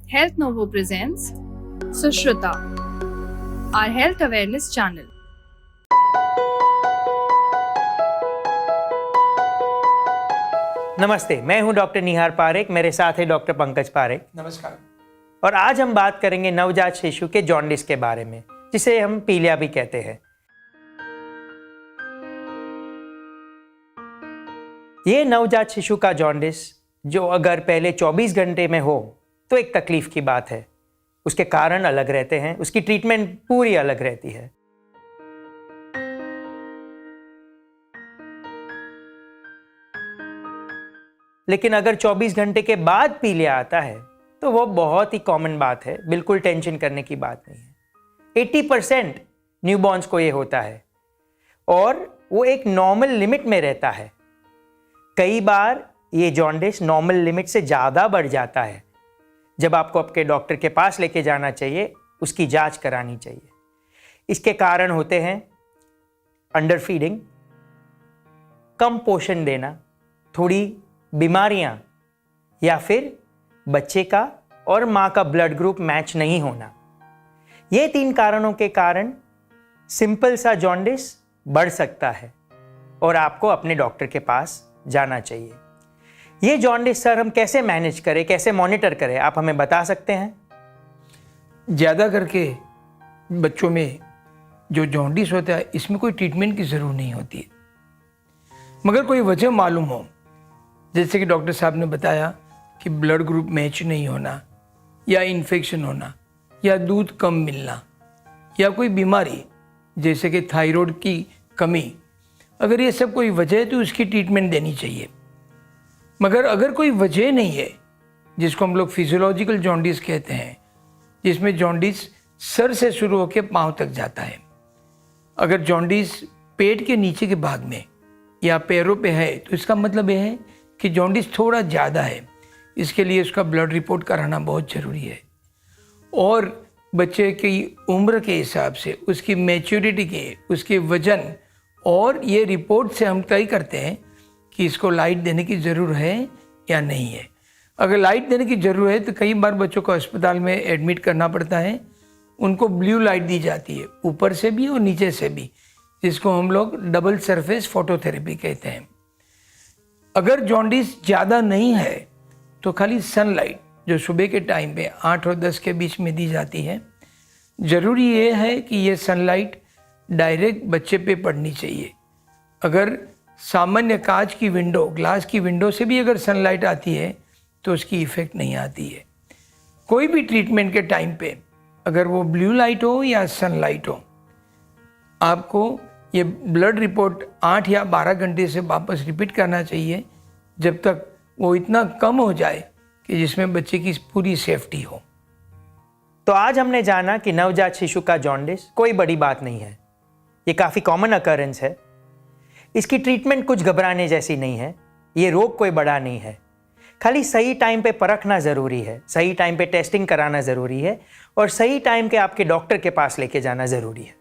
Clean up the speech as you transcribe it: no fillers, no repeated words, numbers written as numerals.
Health Novo presents Sushruta, our health awareness channel. नमस्ते, मैं हूं डॉक्टर निहार पारेख, मेरे साथ है डॉक्टर पंकज पारेख। नमस्कार। और आज हम बात करेंगे नवजात शिशु के जॉन्डिस के बारे में, जिसे हम पीलिया भी कहते हैं। ये नवजात शिशु का जॉन्डिस जो अगर पहले 24 घंटे में हो तो एक तकलीफ की बात है। उसके कारण अलग रहते हैं, उसकी ट्रीटमेंट पूरी अलग रहती है। लेकिन अगर 24 घंटे के बाद पीलिया आता है तो वो बहुत ही कॉमन बात है, बिल्कुल टेंशन करने की बात नहीं है। 80% न्यूबॉर्न्स को ये होता है और वो एक नॉर्मल लिमिट में रहता है। कई बार ये जॉन्डिस नॉर्मल लिमिट से ज़्यादा बढ़ जाता है। जब आपको आपके डॉक्टर के पास लेके जाना चाहिए, उसकी जांच करानी चाहिए। इसके कारण होते हैं अंडर फीडिंग, कम पोषण देना, थोड़ी बीमारियां, या फिर बच्चे का और माँ का ब्लड ग्रुप मैच नहीं होना। ये 3 कारणों के कारण सिंपल सा जॉन्डिस बढ़ सकता है और आपको अपने डॉक्टर के पास जाना चाहिए। ये जॉन्डिस सर हम कैसे मैनेज करें, कैसे मॉनिटर करें, आप हमें बता सकते हैं? ज़्यादा करके बच्चों में जो जॉन्डिस होता है, इसमें कोई ट्रीटमेंट की ज़रूरत नहीं होती है। मगर कोई वजह मालूम हो, जैसे कि डॉक्टर साहब ने बताया कि ब्लड ग्रुप मैच नहीं होना, या इन्फेक्शन होना, या दूध कम मिलना, या कोई बीमारी जैसे कि थायराइड की कमी, अगर ये सब कोई वजह है तो उसकी ट्रीटमेंट देनी चाहिए। मगर अगर कोई वजह नहीं है, जिसको हम लोग फिजियोलॉजिकल जॉन्डिस कहते हैं, जिसमें जॉन्डिस सर से शुरू होकर पाँव तक जाता है, अगर जॉन्डिस पेट के नीचे के भाग में या पैरों पे है तो इसका मतलब यह है कि जॉन्डिस थोड़ा ज़्यादा है। इसके लिए उसका ब्लड रिपोर्ट कराना बहुत ज़रूरी है और बच्चे की उम्र के हिसाब से, उसकी मैच्योरिटी के, उसके वजन और ये रिपोर्ट से हम तय करते हैं कि इसको लाइट देने की ज़रूरत है या नहीं है। अगर लाइट देने की ज़रूरत है तो कई बार बच्चों को अस्पताल में एडमिट करना पड़ता है। उनको ब्लू लाइट दी जाती है, ऊपर से भी और नीचे से भी, जिसको हम लोग डबल सरफेस फोटोथेरेपी कहते हैं। अगर जॉन्डिस ज़्यादा नहीं है तो खाली सनलाइट, जो सुबह के टाइम पे 8 और 10 के बीच में दी जाती है, ज़रूरी ये है कि ये सनलाइट डायरेक्ट बच्चे पे पड़नी चाहिए। अगर सामान्य कांच की विंडो, ग्लास की विंडो से भी अगर सनलाइट आती है तो उसकी इफ़ेक्ट नहीं आती है। कोई भी ट्रीटमेंट के टाइम पे, अगर वो ब्लू लाइट हो या सनलाइट हो, आपको ये ब्लड रिपोर्ट 8 या 12 घंटे से वापस रिपीट करना चाहिए, जब तक वो इतना कम हो जाए कि जिसमें बच्चे की पूरी सेफ्टी हो। तो आज हमने जाना कि नवजात शिशु का जॉन्डिस कोई बड़ी बात नहीं है। ये काफ़ी कॉमन अकरेंस है। इसकी ट्रीटमेंट कुछ घबराने जैसी नहीं है। ये रोग कोई बड़ा नहीं है। खाली सही टाइम पे परखना ज़रूरी है, सही टाइम पे टेस्टिंग कराना ज़रूरी है और सही टाइम के आपके डॉक्टर के पास लेके जाना ज़रूरी है।